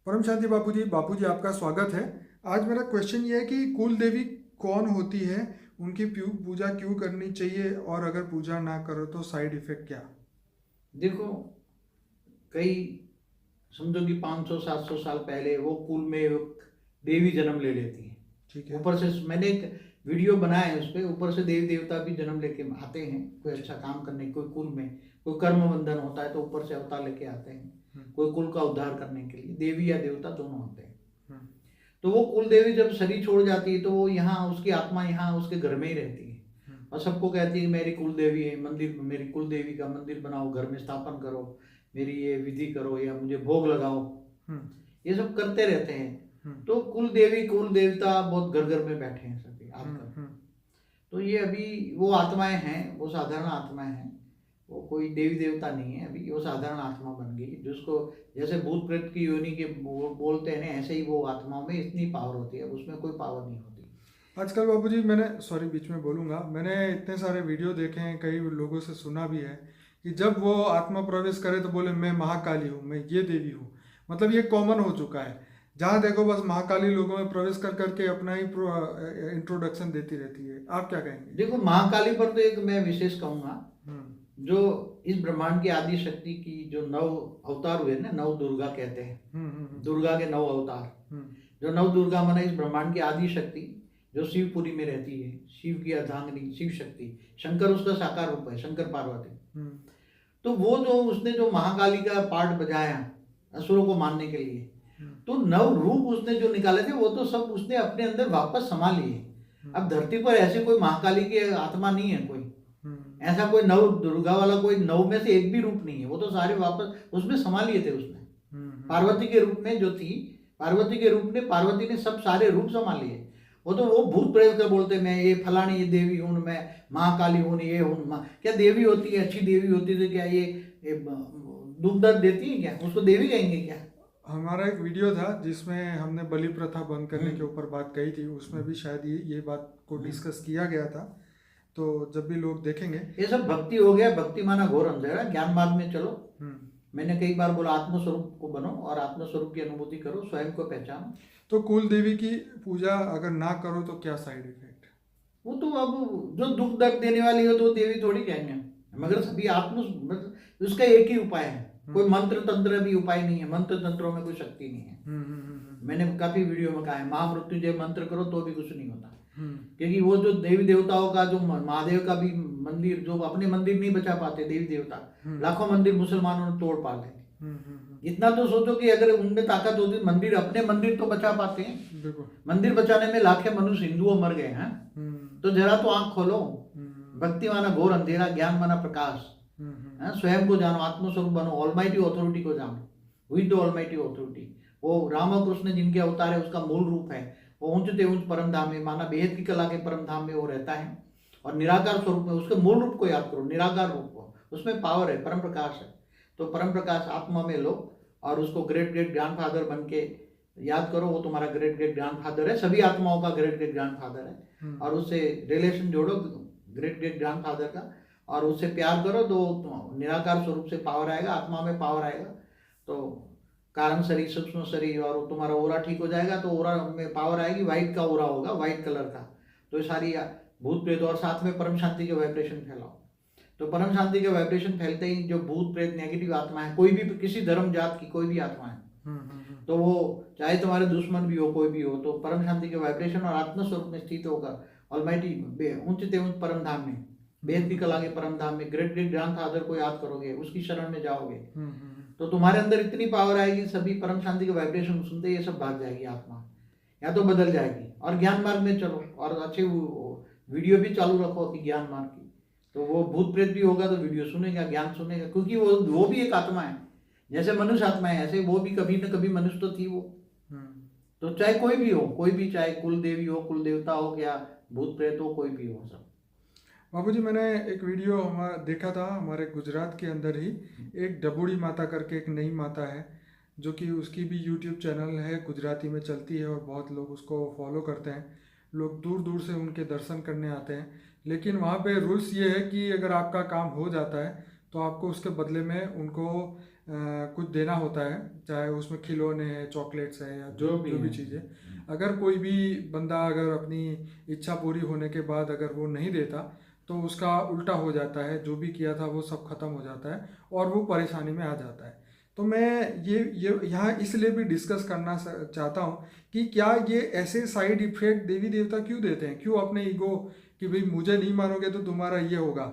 परम शांति बापूजी आपका स्वागत है। आज मेरा क्वेश्चन ये है कि कुल देवी कौन होती है, उनकी पूजा क्यों करनी चाहिए और अगर पूजा ना करो तो साइड इफेक्ट क्या? देखो, कई समझो कि 500-700 साल पहले वो कुल में एक देवी जन्म ले लेती है। ठीक है। ऊपर से मैंने एक वीडियो बनाया है, उस पर ऊपर से देवी देवता भी जन्म लेके आते हैं कोई अच्छा काम करने, कोई कुल में कोई कर्म बंधन होता है तो ऊपर से अवतार लेके आते हैं कोई कुल का उद्धार करने के लिए। देवी या देवता दोनों होते हैं। तो वो कुल देवी जब शरीर छोड़ जाती है तो वो यहाँ उसकी आत्मा यहाँ उसके घर में ही रहती है और सबको कहती है कि मेरी कुल देवी है, मंदिर मेरी कुल देवी का मंदिर बनाओ, घर में स्थापन करो, मेरी ये विधि करो या मुझे भोग लगाओ। ये सब करते रहते हैं। तो कुल देवी कुल देवता बहुत घर घर में बैठे हैं सभी आजकल। तो ये अभी वो आत्माएं हैं, वो साधारण आत्माएं हैं, वो कोई देवी देवता नहीं है। अभी वो साधारण आत्मा बन गई, जिसको जैसे भूत प्रेत की योनि के बोलते हैं ऐसे ही वो आत्माओं में इतनी पावर होती है, उसमें कोई पावर नहीं होती। आजकल बापूजी मैंने बीच में बोलूँगा, मैंने इतने सारे वीडियो देखे हैं, कई लोगों से सुना भी है कि जब वो आत्मा प्रवेश करे तो बोले मैं महाकाली हूँ, मैं ये देवी हूँ। मतलब ये कॉमन हो चुका है, जहाँ देखो बस महाकाली लोगों में प्रवेश कर करके अपना ही इंट्रोडक्शन देती रहती है। आप क्या कहेंगे? देखो, महाकाली पर तो एक मैं विशेष कहूँगा, जो इस ब्रह्मांड की आदि शक्ति की जो 9 अवतार हुए ना, 9 दुर्गा कहते हैं। दुर्गा के 9 अवतार, जो 9 दुर्गा माना इस ब्रह्मांड की आदि शक्ति जो शिवपुरी में रहती है, शिव की अर्धांगिनी शिव शक्ति, शंकर उसका साकार रूप है, शंकर पार्वती। तो वो जो उसने जो महाकाली का पार्ट बजाया असुरों को मारने के लिए, तो 9 रूप उसने जो निकाले थे वो तो सब उसने अपने अंदर वापस समा लिए। अब धरती पर ऐसे कोई महाकाली की आत्मा नहीं है, कोई ऐसा कोई 9 दुर्गा वाला कोई 9 में से एक भी रूप नहीं है, वो तो सारे वापस उसमें समा लिए थे उसने। पार्वती के रूप में जो थी, पार्वती के रूप में पार्वती ने सब सारे रूप समा लिए। वो तो वो भूत प्रेत का बोलते मैं ये फलानी ये देवी हूँ, मैं महाकाली हूँ, ये हूँ। क्या देवी होती है? अच्छी देवी होती है तो क्या ये दुख दर्द देती है क्या? उसको देवी कहेंगे क्या? हमारा एक वीडियो था जिसमें हमने बलि प्रथा बंद करने के ऊपर बात कही थी, उसमें भी शायद ये बात को डिस्कस किया गया था। तो जब भी लोग देखेंगे, ये सब भक्ति हो गया। भक्ति माना घोर अंधेरा, ज्ञान मार्ग में चलो। मैंने कई बार बोला आत्मस्वरूप को बनो और आत्मस्वरूप की अनुभूति करो, स्वयं को पहचानो। तो कुल देवी की पूजा अगर ना करो तो क्या साइड इफेक्ट? वो तो अब जो दुख दर्द देने वाली हो तो देवी थोड़ी कहेंगे, मगर सभी उसका एक ही उपाय है। कोई मंत्र तंत्र भी उपाय नहीं है, मंत्र तंत्रों में कोई शक्ति नहीं है। मैंने काफी वीडियो में कहा है, महामृत्युंजय मंत्र करो तो भी कुछ नहीं होता। क्योंकि वो जो देवी देवताओं का जो महादेव का भी मंदिर, जो अपने मंदिर नहीं बचा पाते देवी देवता, लाखों मंदिर मुसलमानों ने तोड़ पाले। इतना तो सोचो कि अगर उनमें ताकत होती, मंदिर अपने मंदिर तो बचा पाते हैं। मंदिर बचाने में लाखे मनुष्य हिंदुओं मर गए हैं। तो जरा तो आंख खोलो। भक्ति माना घोर अंधेरा, ज्ञान माना प्रकाश। स्वयं को जानो, आत्मस्वरूप बनो, ऑलमाइटी अथॉरिटी को जानो। विद द ऑलमाइटी अथॉरिटी, वो राम कृष्ण जिनके अवतार है उसका मूल रूप है। वो ऊंचते ऊंच परम धाम में, माना बेहद की कला के परम धाम में वो रहता है और निराकार स्वरूप में उसके मूल रूप को याद करो, निराकार रूप को, उसमें पावर है, परम प्रकाश है। तो परम प्रकाश आत्मा में लो और उसको ग्रेट ग्रेट ग्रैंडफादर बन के याद करो। वो तुम्हारा ग्रेट ग्रेट ग्रैंडफादर है, सभी आत्माओं का ग्रेट ग्रेट ग्रैंडफादर है। और उससे रिलेशन जोड़ो ग्रेट ग्रेट ग्रैंडफादर का और उससे प्यार करो तो निराकार स्वरूप से पावर आएगा, आत्मा में पावर आएगा। तो कारण शरीर, सूक्ष्म शरीर और तुम्हारा ओरा ठीक हो जाएगा। तो ओरा में पावर आएगी, व्हाइट का ओरा होगा, व्हाइट कलर का। तो सारी भूत प्रेत, और साथ में परम शांति के वाइब्रेशन फैलाओ। तो परम शांति के वाइब्रेशन फैलते ही जो भूत प्रेत नेगेटिव आत्मा है, कोई भी किसी धर्म जात की कोई भी आत्मा है, तो वो चाहे तुम्हारे दुश्मन भी हो, कोई भी हो, तो परम शांति के वाइब्रेशन और आत्मस्वरूप में स्थित होकर ऑलमाइटी ऊंचते ऊंच परम धाम में, बेहद की कला के परम धाम में ग्रेट ग्रेट ग्रैंडफादर को याद करोगे, उसकी शरण में जाओगे, तो तुम्हारे अंदर इतनी पावर आएगी, सभी परम शांति के वाइब्रेशन सुनते ये सब भाग जाएगी आत्मा, या तो बदल जाएगी। और ज्ञान मार्ग में चलो और अच्छे वीडियो भी चालू रखो कि ज्ञान मार्ग की। तो वो भूत प्रेत भी होगा तो वीडियो सुनेगा, ज्ञान सुनेगा, क्योंकि वो भी एक आत्मा है। जैसे मनुष्य आत्मा है ऐसे वो भी कभी न कभी मनुष्य तो थी वो। तो चाहे कोई भी हो, कोई भी, चाहे कुल देवी हो, कुल देवता हो, या भूत प्रेत हो, कोई भी हो, सब। बाबूजी मैंने एक वीडियो देखा था हमारे गुजरात के अंदर ही, एक डबूड़ी माता करके एक नई माता है, जो कि उसकी भी यूट्यूब चैनल है, गुजराती में चलती है और बहुत लोग उसको फॉलो करते हैं। लोग दूर दूर से उनके दर्शन करने आते हैं। लेकिन वहाँ पे रूल्स ये है कि अगर आपका काम हो जाता है तो आपको उसके बदले में उनको कुछ देना होता है, चाहे उसमें खिलौने हैं, चॉकलेट्स हैं, या जो जो भी जो भी है। चीज़ें, अगर कोई भी बंदा अगर अपनी इच्छा पूरी होने के बाद अगर वो नहीं देता तो उसका उल्टा हो जाता है, जो भी किया था वो सब खत्म हो जाता है और वो परेशानी में आ जाता है। तो मैं ये यहाँ इसलिए भी डिस्कस करना चाहता हूँ कि क्या ये ऐसे साइड इफेक्ट देवी देवता क्यों देते हैं, क्यों अपने ईगो कि भाई मुझे नहीं मानोगे तो तुम्हारा ये होगा।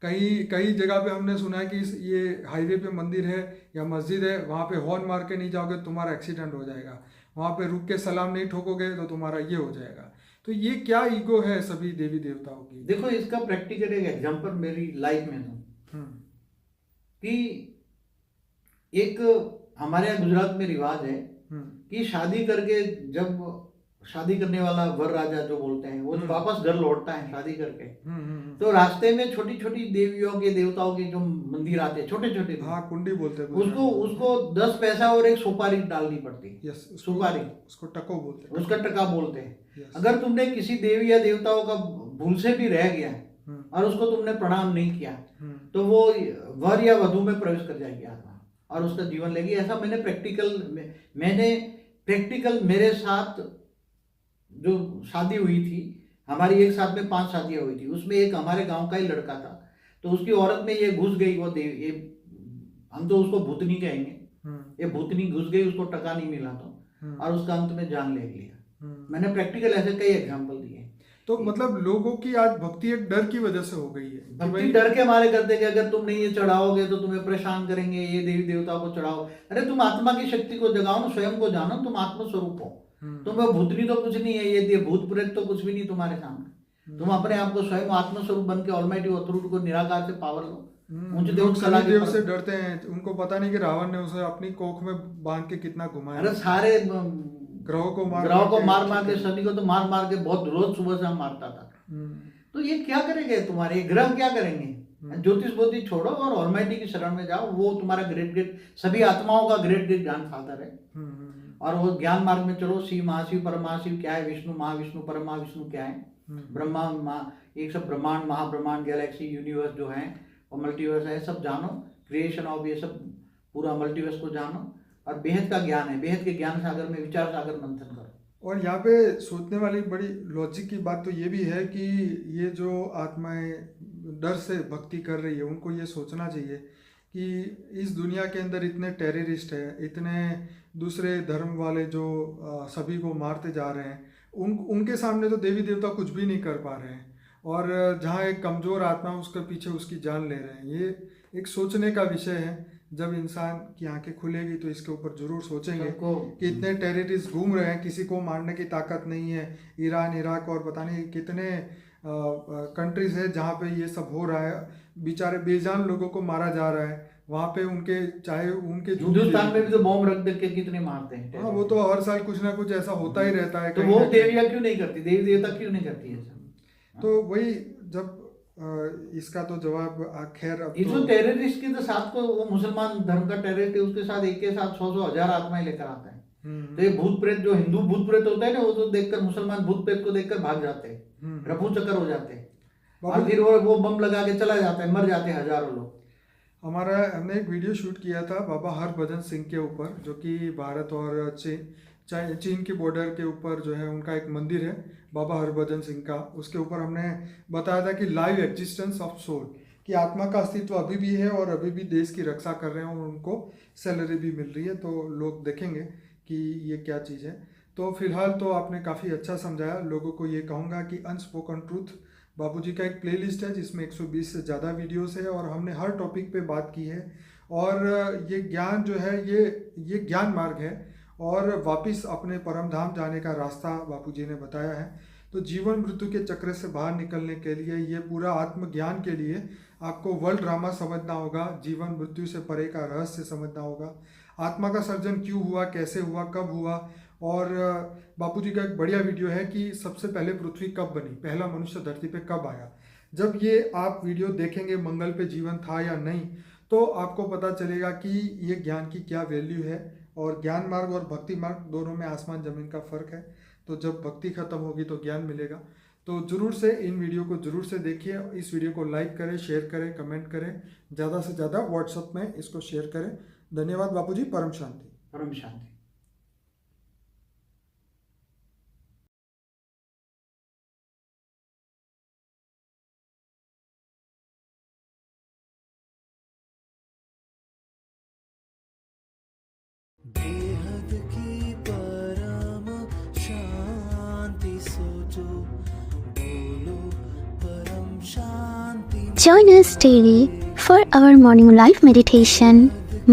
कई कई जगह पे हमने सुना है कि ये हाईवे पे मंदिर है या मस्जिद है, वहाँ पे हॉर्न मार के नहीं जाओगे तो तुम्हारा एक्सीडेंट हो जाएगा, वहाँ पे रुक के सलाम नहीं ठोकोगे तो तुम्हारा ये हो जाएगा। तो ये क्या ईगो है सभी देवी देवताओं की? देखो, इसका प्रैक्टिकल एक एग्जांपल मेरी लाइफ में था हम्म कि एक हमारे यहाँ गुजरात में रिवाज है हम्म कि शादी करके जब शादी करने वाला वर राजा जो बोलते हैं वो वापस घर लौटता है शादी करके, तो रास्ते में छोटी छोटी देवियों के देवताओं के जो मंदिर आते हैं छोटे छोटे, हाँ कुंडी बोलते हैं उसको उसको 10 पैसा और एक सुपारी डालनी पड़ती है। यस, सुपारी, उसको टको बोलते हैं। उसका टका बोलते हैं। Yes. अगर तुमने किसी देवी या देवताओं का भूल से भी रह गया और उसको तुमने प्रणाम नहीं किया तो वो वर या वधु में प्रवेश कर जाएगी आत्मा और उसका जीवन लेगी। ऐसा मैंने प्रैक्टिकल मेरे साथ जो शादी हुई थी, हमारी एक साथ में 5 शादियां हुई थी, उसमें एक हमारे गांव का ही लड़का था, तो उसकी औरत में ये घुस गई, वो देवी, ये हम तो उसको भूतनी कहेंगे, ये भूतनी घुस गई, उसको टका नहीं मिला तो और उसका अंत में जान ले लिया। मैंने प्रैक्टिकल ऐसे कई एग्जांपल दिए। तो मतलब लोगों की आज भक्ति एक डर की वजह से हो गई है, भक्ति डर के मारे करते कि अगर तुम नहीं ये चढ़ाओगे तो तुम्हें परेशान करेंगे, ये देवी देवता को चढ़ाओ। अरे तुम आत्मा की शक्ति को जगाओ ना, स्वयं को जानो, तुम आत्म स्वरूप हो। तुम भूतनी तो कुछ नहीं है, ये भूत प्रेत तो कुछ भी नहीं तुम्हारे सामने। तुम अपने आप को स्वयं आत्म स्वरूप बन के ऑलमाइटी अथॉरिटी को निराकार से पावर लो। लोग शनिदेव से डरते हैं, उनको पता नहीं कि रावण ने उसे अपनी कोख में बांध के कितना घुमाया। अरे सारे ग्रहों को मार मार के, शनि को तो मार मार के बहुत रोज सुबह शाम मारता था। तो ये क्या करेंगे तुम्हारे ग्रह, क्या करेंगे? ज्योतिष बोधि छोड़ो और ऑलमाइटी की शरण में जाओ, वो तुम्हारा ग्रेट सभी आत्माओं का ग्रेट ज्ञान फादर है। और वो ज्ञान मार्ग में चलो। शिव महाशिव परमहाशिव क्या है, विष्णु महाविष्णु परम महाविष्णु क्या है, ब्रह्मा एक सब ब्रह्मांड महाब्रह्मांड गैलेक्सी यूनिवर्स जो है और मल्टीवर्स है, सब जानो। क्रिएशन ऑफ ये सब पूरा मल्टीवर्स को जानो और बेहद का ज्ञान है, बेहद के ज्ञान सागर में विचार सागर मंथन करो। और यहाँ पे सोचने वाली बड़ी लॉजिक की बात तो ये भी है कि ये जो आत्माएं डर से भक्ति कर रही है, उनको ये सोचना चाहिए कि इस दुनिया के अंदर इतने टेररिस्ट है, इतने दूसरे धर्म वाले जो सभी को मारते जा रहे हैं, उनके सामने तो देवी देवता कुछ भी नहीं कर पा रहे हैं। और जहाँ एक कमज़ोर आत्मा उसके पीछे उसकी जान ले रहे हैं। ये एक सोचने का विषय है। जब इंसान की आंखें खुलेगी तो इसके ऊपर जरूर सोचेंगे कि इतने टेररिस्ट घूम रहे हैं, किसी को मारने की ताकत नहीं है। ईरान, इराक और पता नहीं कितने कंट्रीज है जहाँ पे ये सब हो रहा है, बेचारे बेजान लोगों को मारा जा रहा है। वहाँ पे उनके चाहे उनके हिंदुस्तान में भी तो बॉम्ब रख दे के कितने मारते हैं। हाँ, वो तो हर साल कुछ ना कुछ ऐसा होता ही रहता है। तो वो देवियाँ क्यों नहीं करती, देवी देवता क्यों नहीं करती है? तो वही जब इसका तो जवाब खैर अब इसको टेररिस्ट के तो साथ को वो मुसलमान धर्म का टेररिस्ट है, उसके साथ एक के साथ 100 हजार आत्माएं लेकर आता है। तो ये भूत प्रेत जो हिंदू भूत प्रेत होता है ना, वो तो देखकर मुसलमान भूत प्रेत को देखकर भाग जाते हैं, रफू चक्कर हो जाते हैं और फिर वो बम लगा के चला जाता है, मर जाते हैं हजारों लोग। हमने एक वीडियो शूट किया था बाबा हरभजन सिंह के ऊपर, जो कि भारत और चीन की बॉर्डर के ऊपर जो है उनका एक मंदिर है बाबा हरभजन सिंह का। उसके ऊपर हमने बताया था कि लाइव एग्जिस्टेंस ऑफ सोल, कि आत्मा का अस्तित्व अभी भी है और अभी भी देश की रक्षा कर रहे हैं और उनको सैलरी भी मिल रही है। तो लोग देखेंगे कि ये क्या चीज़ है। तो फिलहाल तो आपने काफ़ी अच्छा समझाया। लोगों को ये कहूँगा कि अनस्पोकन ट्रूथ बाबूजी का एक प्लेलिस्ट है जिसमें 120 से ज़्यादा वीडियोस है और हमने हर टॉपिक पे बात की है। और ये ज्ञान जो है ये ज्ञान मार्ग है और वापस अपने परम धाम जाने का रास्ता बापूजी ने बताया है। तो जीवन मृत्यु के चक्र से बाहर निकलने के लिए, ये पूरा आत्मज्ञान के लिए आपको वर्ल्ड ड्रामा समझना होगा, जीवन मृत्यु से परे का रहस्य समझना होगा, आत्मा का सर्जन क्यों हुआ, कैसे हुआ, कब हुआ। और बापूजी का एक बढ़िया वीडियो है कि सबसे पहले पृथ्वी कब बनी, पहला मनुष्य धरती पे कब आया। जब ये आप वीडियो देखेंगे मंगल पे जीवन था या नहीं, तो आपको पता चलेगा कि ये ज्ञान की क्या वैल्यू है। और ज्ञान मार्ग और भक्ति मार्ग दोनों में आसमान ज़मीन का फ़र्क है। तो जब भक्ति खत्म होगी तो ज्ञान मिलेगा। तो ज़रूर से इन वीडियो को ज़रूर से देखिए। इस वीडियो को लाइक करें, शेयर करें, कमेंट करें, ज़्यादा से ज़्यादा व्हाट्सएप में इसको शेयर करें। धन्यवाद बापूजी, परम शांति। परम शांति। बेहद की परम शांति सोचो, बोलो परम शांति। Join us daily for our morning live meditation,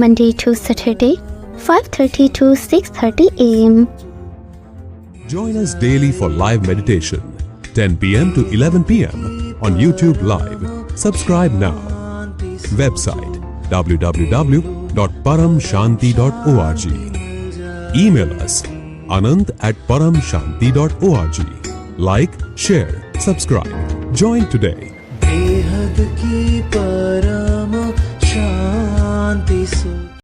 Monday to Saturday, 5:30 to 6:30 a.m. Join us daily for live meditation, 10 p.m. to 11 p.m. on YouTube Live. Subscribe now. Website www.paramshanti.org. Email us anant@paramshanti.org. Like, share, subscribe. Join today. बेहद की परम शांति सोचो।